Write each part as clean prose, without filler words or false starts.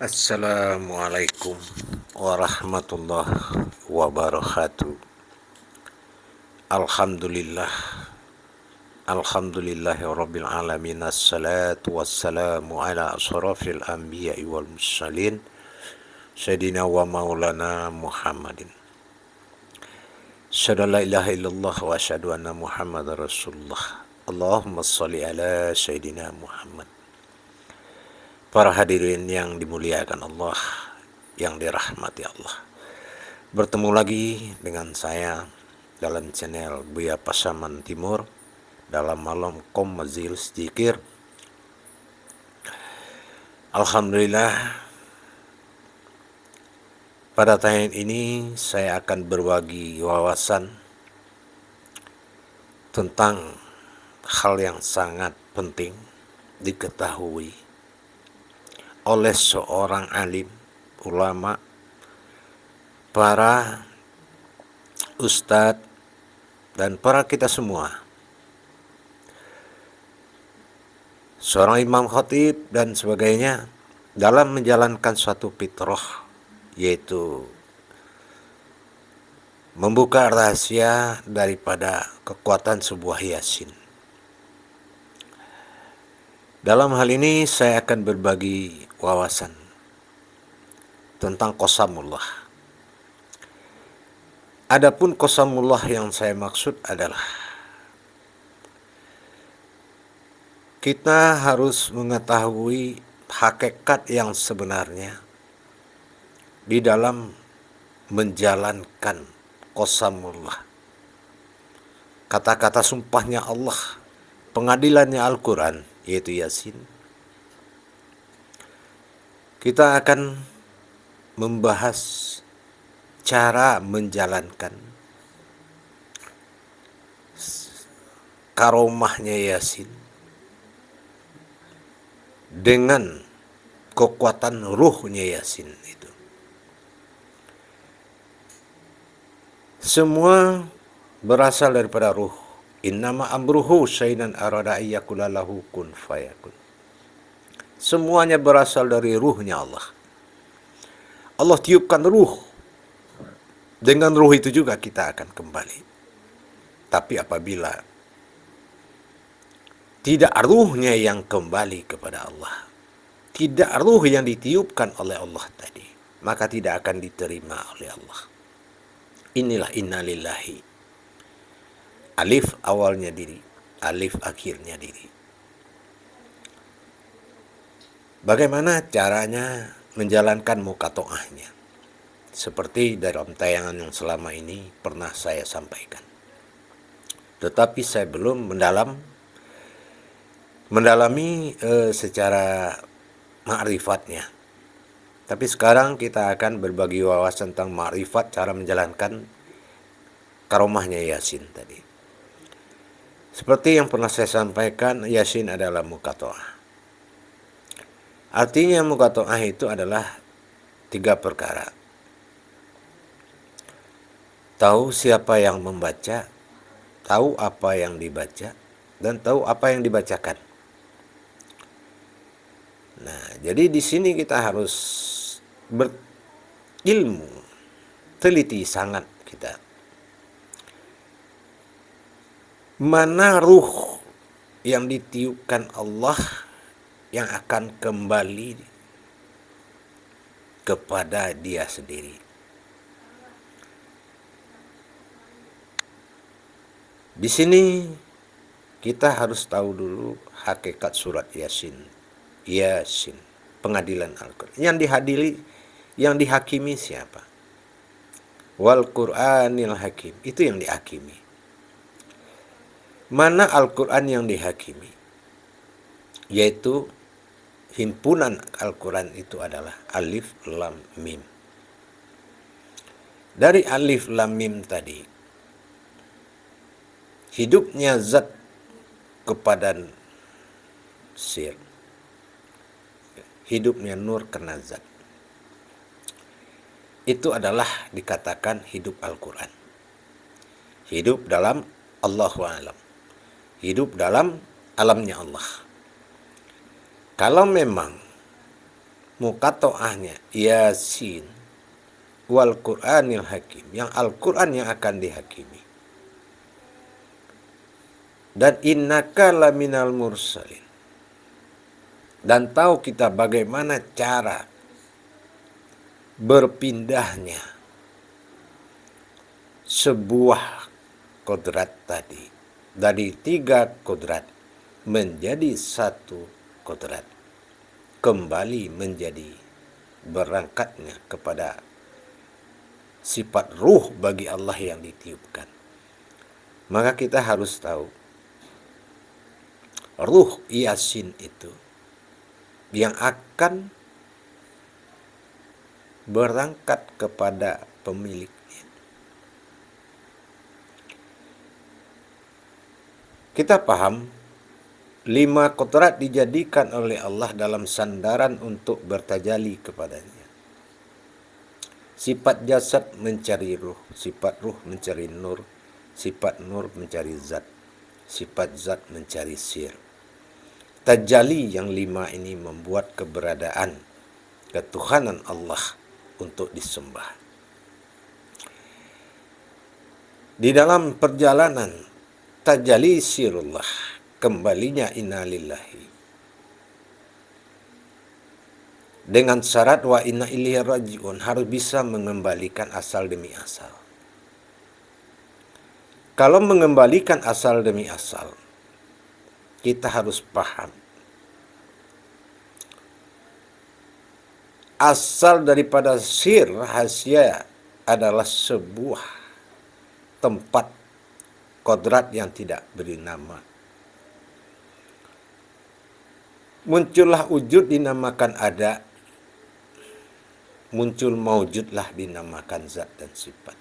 Assalamualaikum warahmatullahi wabarakatuh. Alhamdulillah, alhamdulillahirabbil alamin. Assalatu wassalamu ala asrafil anbiya'i wal mursalin sayyidina wa maulana Muhammadin. Asyhadu an la ilaha illallah wa asyhadu anna Muhammadar Rasulullah. Allahumma shalli ala sayyidina Muhammad. Para hadirin yang dimuliakan Allah, yang dirahmati Allah. Bertemu lagi dengan saya dalam channel Buya Pasaman Timur dalam malam Qom Majelis Zikir. Alhamdulillah, pada tahun ini saya akan berbagi wawasan tentang hal yang sangat penting diketahui oleh seorang alim, ulama, para ustadz, dan para kita semua. Seorang imam khatib dan sebagainya dalam menjalankan suatu fitrah, yaitu membuka rahasia daripada kekuatan sebuah yasin. Dalam hal ini saya akan berbagi wawasan tentang qasamullah. Adapun qasamullah yang saya maksud adalah kita harus mengetahui hakikat yang sebenarnya di dalam menjalankan qasamullah. Kata-kata sumpahnya Allah, pengadilannya Al-Quran, yaitu Yasin. Kita akan membahas cara menjalankan karomahnya Yasin dengan kekuatan ruhnya Yasin itu. Semua berasal daripada ruh. Innama amruhu syai'an arada ayyakula lahu kun fayakun. Semuanya berasal dari ruhnya Allah. Allah tiupkan ruh. Dengan ruh itu juga kita akan kembali. Tapi apabila tidak ruhnya yang kembali kepada Allah, tidak ruh yang ditiupkan oleh Allah tadi, maka tidak akan diterima oleh Allah. Inilah innalillahi. Alif awalnya diri, alif akhirnya diri. Bagaimana caranya menjalankan mukatoahnya? Seperti dalam tayangan yang selama ini pernah saya sampaikan. Tetapi saya belum mendalami secara ma'rifatnya. Tapi sekarang kita akan berbagi wawasan tentang ma'rifat, cara menjalankan karomahnya Yasin tadi. Seperti yang pernah saya sampaikan, Yasin adalah mukatoah. Artinya mukatoah itu adalah 3 perkara. Tahu siapa yang membaca, tahu apa yang dibaca, dan tahu apa yang dibacakan. Nah, jadi di sini kita harus berilmu, teliti sangat kita. Mana ruh yang ditiupkan Allah yang akan kembali kepada dia sendiri. Di sini kita harus tahu dulu hakikat surat Yasin. Yasin, pengadilan Al-Quran. Yang dihakimi siapa? Wal Qur'anil Hakim, itu yang dihakimi. Mana Al-Quran yang dihakimi? Yaitu himpunan Al-Quran itu adalah Alif Lam Mim. Dari Alif Lam Mim tadi, hidupnya zat kepada sir, hidupnya nur kena zat. Itu adalah dikatakan hidup Al-Quran. Hidup dalam Allahu A'lam. Hidup dalam alamnya Allah. Kalau memang Mukatoahnya Yasin wal Qur'anil Hakim, yang Al-Quran yang akan dihakimi. Dan innaka laminal mursalin. Dan tahu kita bagaimana cara berpindahnya sebuah kodrat tadi, dari 3 kodrat menjadi 1 kodrat, kembali menjadi berangkatnya kepada sifat ruh bagi Allah yang ditiupkan. Maka kita harus tahu ruh Yasin itu yang akan berangkat kepada pemiliknya. Kita paham 5 kodrat dijadikan oleh Allah dalam sandaran untuk bertajali kepadanya. Sifat jasad mencari ruh, sifat ruh mencari nur, sifat nur mencari zat, sifat zat mencari sir. Tajali yang 5 ini membuat keberadaan ketuhanan Allah untuk disembah. Di dalam perjalanan tajali sirullah, kembalinya innalillahi, dengan syarat wa inna ilaihi rajiun, harus bisa mengembalikan asal demi asal. Kalau mengembalikan asal demi asal, kita harus paham asal daripada sir rahasia adalah sebuah tempat kodrat yang tidak beri nama. Muncullah wujud dinamakan ada, muncul maujudlah dinamakan zat dan sifat.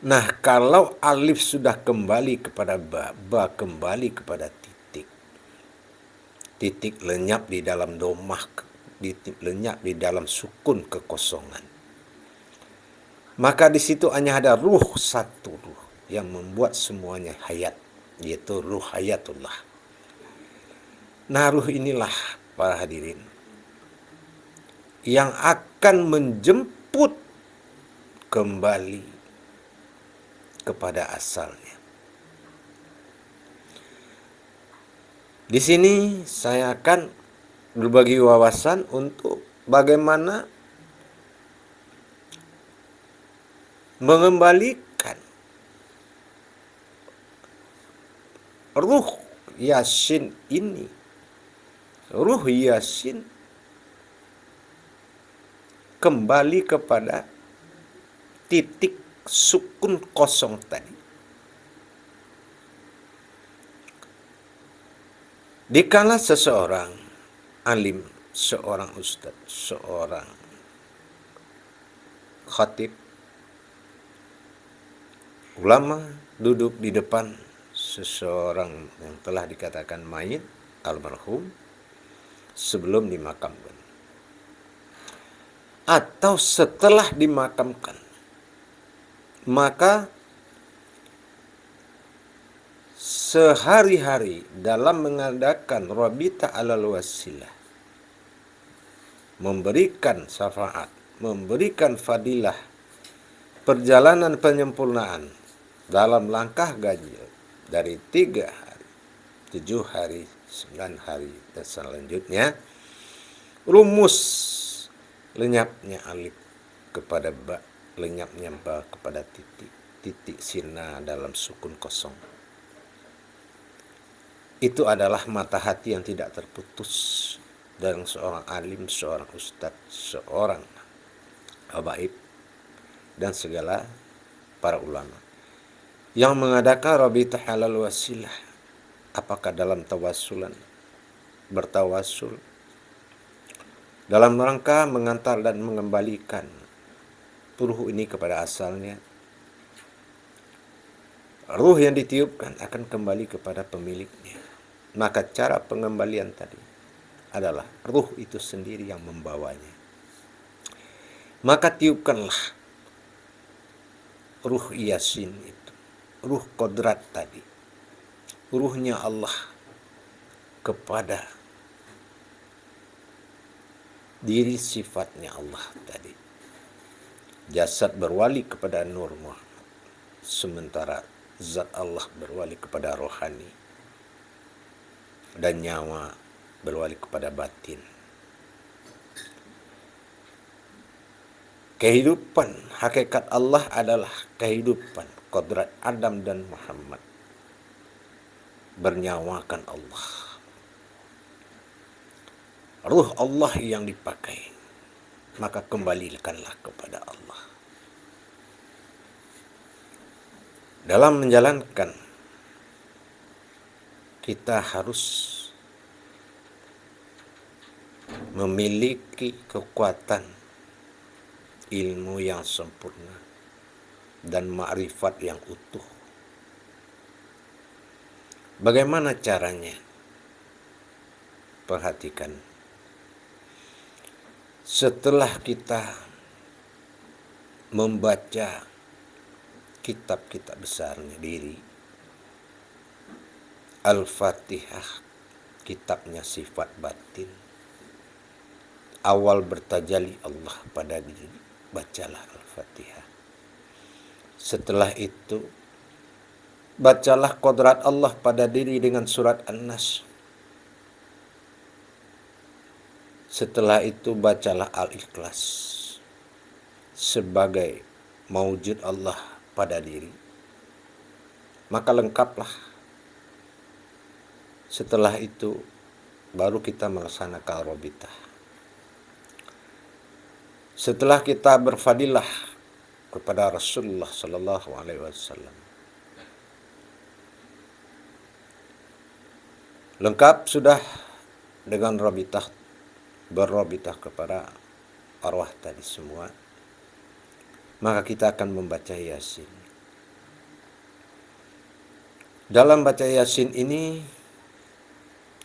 Nah, kalau alif sudah kembali kepada ba kembali kepada titik. Titik lenyap di dalam domah, titik lenyap di dalam sukun kekosongan. Maka di situ hanya ada ruh, satu ruh yang membuat semuanya hayat, yaitu ruh hayatullah. Nah, ruh inilah para hadirin yang akan menjemput kembali kepada asalnya. Di sini saya akan berbagi wawasan untuk bagaimana mengembalikan ruh Yasin ini. Ruh Yasin kembali kepada titik sukun kosong tadi. Dikala seseorang alim, seorang ustadz, seorang khatib, ulama duduk di depan seseorang yang telah dikatakan mayit, almarhum, sebelum dimakamkan atau setelah dimakamkan, maka sehari-hari dalam mengadakan rabita alal wasilah, memberikan syafaat, memberikan fadilah, perjalanan penyempurnaan dalam langkah ganjil dari 3 hari, 7 hari, 9 hari, dan selanjutnya, rumus lenyapnya alif kepada ba, lenyapnya ba kepada titik, titik sirna dalam sukun kosong. Itu adalah mata hati yang tidak terputus dari seorang alim, seorang ustadz, seorang habaib, dan segala para ulama yang mengadakan rabita halal wasilah. Apakah dalam tawasulan, bertawasul, dalam rangka mengantar dan mengembalikan ruh ini kepada asalnya. Ruh yang ditiupkan akan kembali kepada pemiliknya. Maka cara pengembalian tadi adalah ruh itu sendiri yang membawanya. Maka tiupkanlah ruh Yasin itu, ruh kodrat tadi, ruhnya Allah kepada diri sifatnya Allah tadi. Jasad berwali kepada Nur Muhammad, sementara zat Allah berwali kepada rohani, dan nyawa berwali kepada batin. Kehidupan hakikat Allah adalah kehidupan kodrat Adam dan Muhammad, bernyawakan Allah. Ruh Allah yang dipakai, maka kembalikanlah kepada Allah. Dalam menjalankan, kita harus memiliki kekuatan ilmu yang sempurna dan ma'rifat yang utuh. Bagaimana caranya? Perhatikan. Setelah kita membaca kitab-kitab besarnya diri, Al-Fatihah, kitabnya sifat batin, awal bertajali Allah pada diri, bacalah Al-Fatihah. Setelah itu, bacalah kodrat Allah pada diri dengan surat An-Nas. Setelah itu bacalah Al-Ikhlas sebagai maujud Allah pada diri. Maka lengkaplah. Setelah itu baru kita melaksanakan robitah. Setelah kita berfadilah kepada Rasulullah Sallallahu Alaihi Wasallam, lengkap sudah dengan robitah, berrobitah kepada arwah tadi semua, maka kita akan membaca Yasin. Dalam baca Yasin ini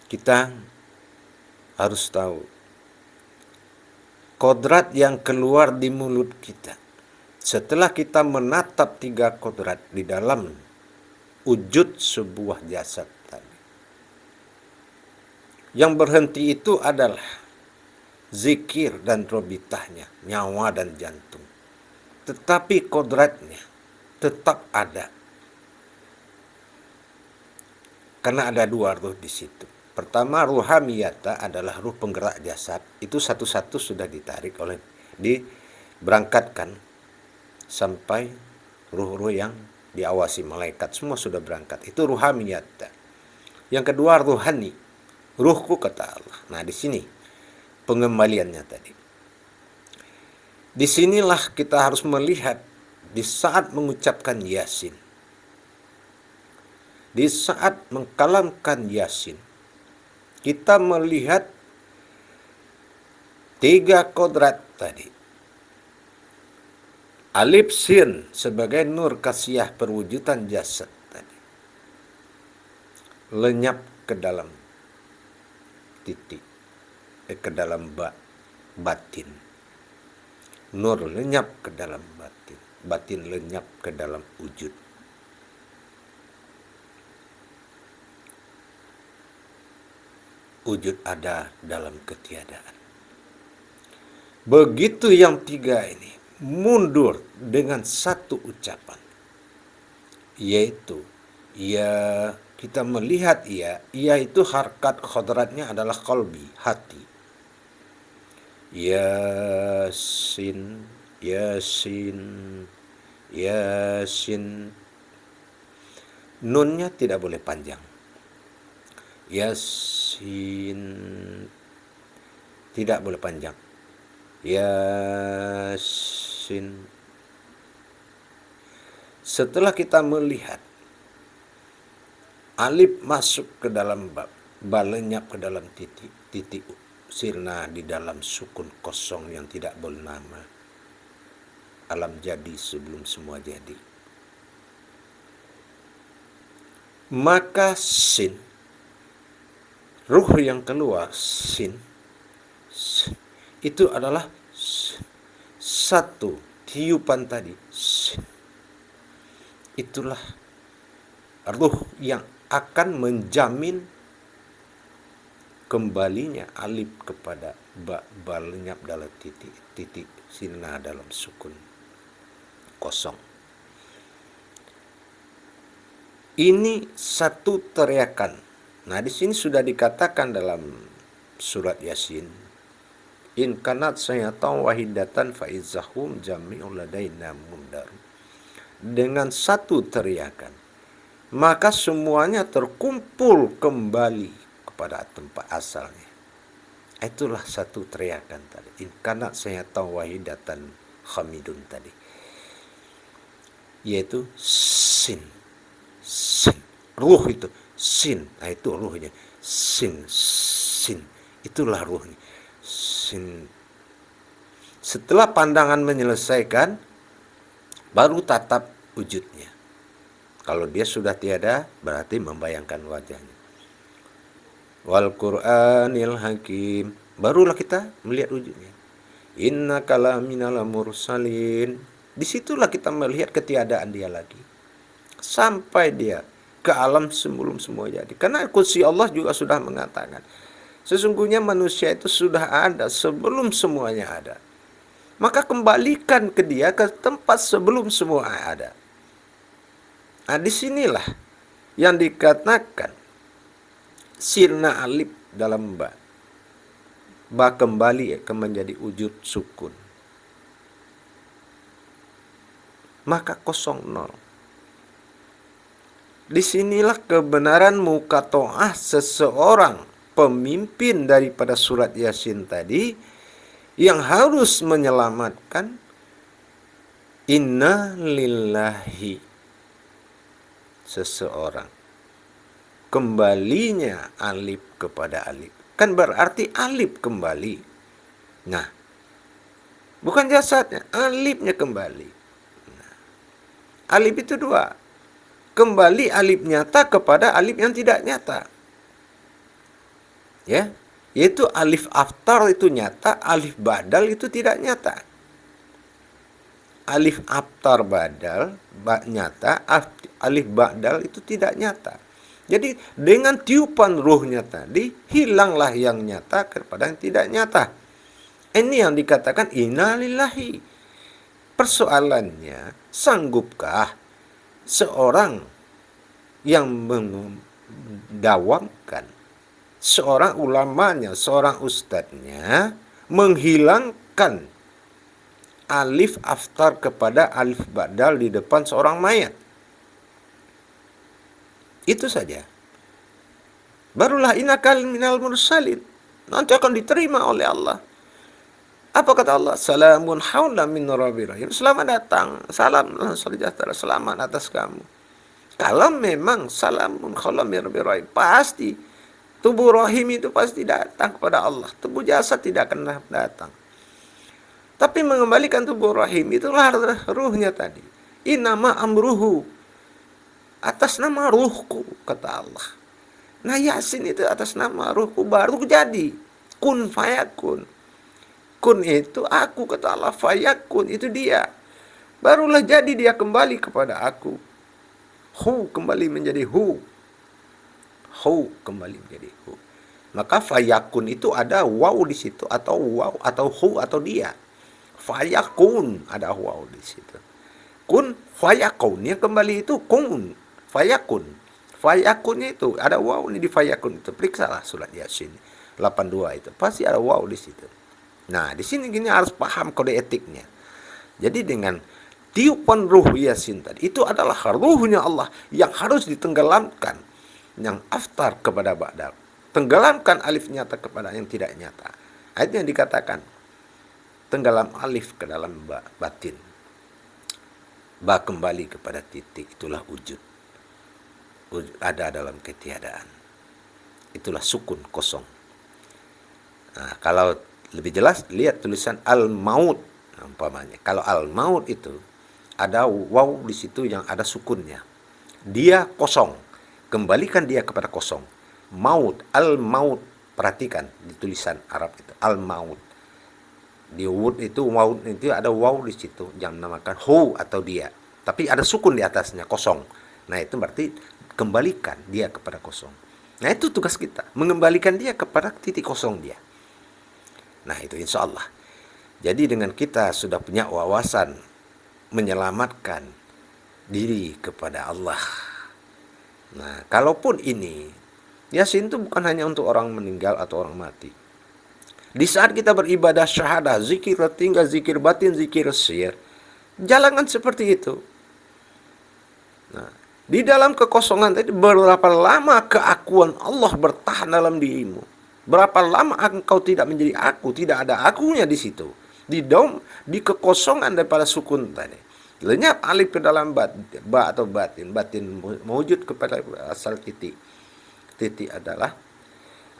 kita harus tahu kodrat yang keluar di mulut kita setelah kita menatap 3 kodrat di dalam wujud sebuah jasad tadi. Yang berhenti itu adalah zikir dan robitahnya, nyawa dan jantung. Tetapi kodratnya tetap ada. Karena ada 2 ruh di situ. Pertama, ruhamiyata adalah ruh penggerak jasad. Itu satu-satu sudah diberangkatkan sampai ruh-ruh yang diawasi malaikat. Semua sudah berangkat. Itu ruhamiyata. Yang kedua, ruhani. Ruhku kata Allah. Nah, di sini pengembaliannya tadi. Disinilah kita harus melihat di saat mengucapkan Yasin. Di saat mengkalamkan Yasin, kita melihat 3 kodrat tadi. Alif sin sebagai nur kasiyah perwujudan jasad tadi. Lenyap ke dalam titik, ke dalam batin. Nur lenyap ke dalam batin. Batin lenyap ke dalam wujud. Wujud ada dalam ketiadaan. Begitu yang 3 ini mundur dengan satu ucapan, yaitu ya, kita melihat ia itu harkat kodratnya adalah qalbi, hati. Yasin, Yasin, Yasin. Nunnya tidak boleh panjang. Yasin tidak boleh panjang. Yasin. Setelah kita melihat alif masuk ke dalam bab, ba lenyap ke dalam titik, titik sirna di dalam sukun kosong yang tidak bernama. Alam jadi sebelum semua jadi. Maka sin, ruh yang keluar, sin, itu adalah satu tiupan tadi. Itulah ruh yang akan menjamin kembalinya alif kepada ba, bal lenyap dalam titik, titik sina dalam sukun kosong. Ini satu teriakan. Nah, di sini sudah dikatakan dalam surat Yasin, in kanat sayatan wahidatan faizahum jami'ul ladaina mundar. Dengan satu teriakan, maka semuanya terkumpul kembali kepada tempat asalnya. Itulah satu teriakan tadi. In kanat sayatan wahidatan hamidun tadi. Yaitu sin. Sin. Ruh itu. Sin. Nah, itu ruhnya. Sin. Sin. Itulah ruhnya. Sin. Setelah pandangan menyelesaikan, baru tatap wujudnya. Kalau dia sudah tiada, berarti membayangkan wajahnya. Wal Qur'anil Hakim. Barulah kita melihat wujudnya. Innaka laminal mursalin. Disitulah kita melihat ketiadaan dia lagi. Sampai dia ke alam sebelum semua jadi. Karena kursi Allah juga sudah mengatakan, sesungguhnya manusia itu sudah ada sebelum semuanya ada. Maka kembalikan ke dia ke tempat sebelum semua ada. Nah, disinilah yang dikatakan sirna alif dalam ba. Ba kembali ke menjadi wujud sukun. Maka 00. Disinilah kebenaran mukatoah seseorang pemimpin daripada surat Yasin tadi yang harus menyelamatkan inna lillahi seseorang. Kembalinya alif kepada alif. Kan berarti alif kembali. Nah, bukan jasadnya, alifnya kembali. Nah, alif itu dua. Kembali alif nyata kepada alif yang tidak nyata. Ya, yaitu alif aftar itu nyata, alif badal itu tidak nyata. Alif aftar badal nyata, alif badal itu tidak nyata. Jadi dengan tiupan ruhnya tadi, hilanglah yang nyata kepada yang tidak nyata. Ini yang dikatakan inna lillahi. Persoalannya, sanggupkah seorang yang mendawamkan, seorang ulamanya, seorang ustadznya, menghilangkan alif aftar kepada alif badal di depan seorang mayat? Itu saja. Barulah innaka minal mursalin. Nanti akan diterima oleh Allah. Apa kata Allah? Salamun haula min rabbir rahim. Selamat datang, salam sejahtera, selamat atas kamu. Kalau memang salamun haula min rabbir rahim, pasti tubuh rahim itu pasti datang kepada Allah. Tubuh jasad tidak akan datang. Tapi mengembalikan tubuh rahim itulah ruhnya tadi. Inama amruhu. Atas nama ruhku, kata Allah. Nah, Yasin itu atas nama ruhku baru jadi. Kun fayakun. Kun itu aku, kata Allah. Fayakun itu dia. Barulah jadi dia kembali kepada aku. Hu kembali menjadi hu. Hu kembali menjadi hu. Maka fayakun itu ada waw di situ, atau waw atau hu atau dia. Fayakun ada waw di situ. Kun fayakun yang kembali itu kun fayakun. Fayakun itu ada waw di fayakun itu. Periksalah surat Yasin 82 itu. Pasti ada waw di situ. Nah, di sini gini harus paham kode etiknya. Jadi dengan tiupan ruh Yasin tadi, itu adalah ruhnya Allah yang harus ditenggelamkan, yang aftar kepada ba'dal. Tenggelamkan alif nyata kepada yang tidak nyata. Ayatnya dikatakan tenggelam alif ke dalam batin. Ba kembali kepada titik, itulah wujud. Ada dalam ketiadaan. Itulah sukun kosong. Nah, kalau lebih jelas, lihat tulisan al-maut umpamanya. Kalau al-maut itu ada waw di situ yang ada sukunnya. Dia kosong. Kembalikan dia kepada kosong. Maut, al-maut. Perhatikan di tulisan Arab itu al-maut. Di wud itu waw itu ada waw di situ yang menamakan hu atau dia. Tapi ada sukun di atasnya kosong. Nah, itu berarti kembalikan dia kepada kosong. Nah, itu tugas kita, mengembalikan dia kepada titik kosong dia. Nah, itu insya Allah. Jadi dengan kita sudah punya wawasan menyelamatkan diri kepada Allah. Nah, kalaupun ini, Yasin itu bukan hanya untuk orang meninggal atau orang mati. Di saat kita beribadah syahadah, zikir tinggal, zikir batin, zikir sir, jalankan seperti itu. Nah, di dalam kekosongan tadi, berapa lama keakuan Allah bertahan dalam dirimu? Berapa lama engkau tidak menjadi aku, tidak ada akunya di situ. Di kekosongan daripada sukun tadi. Lenyap alif ke dalam ba atau batin. Batin mewujud kepada asal titik. Titik adalah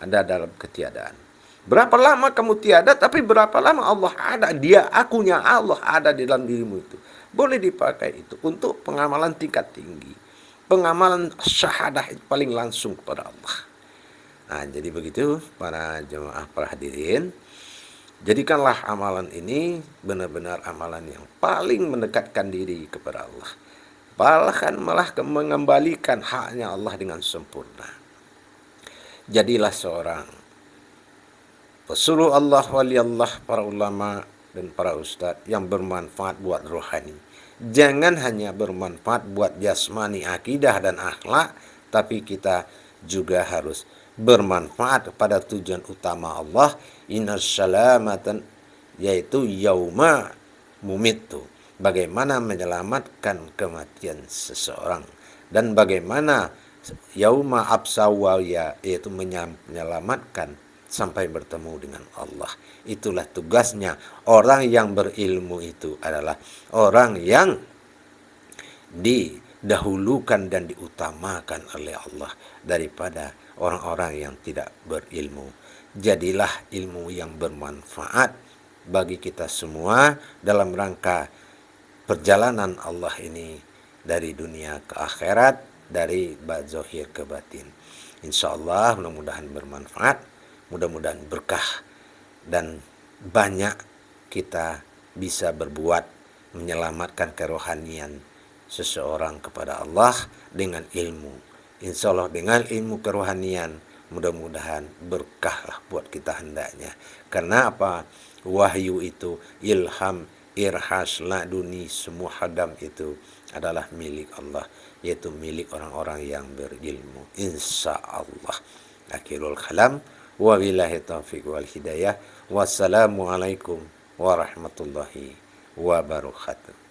ada dalam ketiadaan. Berapa lama kamu tiada, tapi berapa lama Allah ada. Dia, akunya Allah ada di dalam dirimu itu. Boleh dipakai itu untuk pengamalan tingkat tinggi. Pengamalan syahadah itu paling langsung kepada Allah. Nah, jadi begitu para jemaah, para hadirin. Jadikanlah amalan ini benar-benar amalan yang paling mendekatkan diri kepada Allah. Bahkan malah mengembalikan haknya Allah dengan sempurna. Jadilah seorang pesuruh Allah, wali Allah, para ulama dan para ustadz yang bermanfaat buat rohani. Jangan hanya bermanfaat buat jasmani, akidah dan akhlak, tapi kita juga harus bermanfaat pada tujuan utama Allah, inassalamatan, yaitu yauma mumitu, bagaimana menyelamatkan kematian seseorang, dan bagaimana yauma absawaya, yaitu menyelamatkan sampai bertemu dengan Allah. Itulah tugasnya. Orang yang berilmu itu adalah orang yang didahulukan dan diutamakan oleh Allah daripada orang-orang yang tidak berilmu. Jadilah ilmu yang bermanfaat bagi kita semua dalam rangka perjalanan Allah ini dari dunia ke akhirat, dari zahir ke batin. Insya Allah mudah-mudahan bermanfaat, mudah-mudahan berkah, dan banyak kita bisa berbuat menyelamatkan kerohanian seseorang kepada Allah dengan ilmu. Insya Allah dengan ilmu kerohanian mudah-mudahan berkahlah buat kita hendaknya. Karena apa? Wahyu itu, ilham, irhas, laduni, semua hadam itu adalah milik Allah, yaitu milik orang-orang yang berilmu. Insya Allah. Akhirul kalam. Wabillahi taufiq wal hidayah. Wassalamualaikum warahmatullahi wabarakatuh.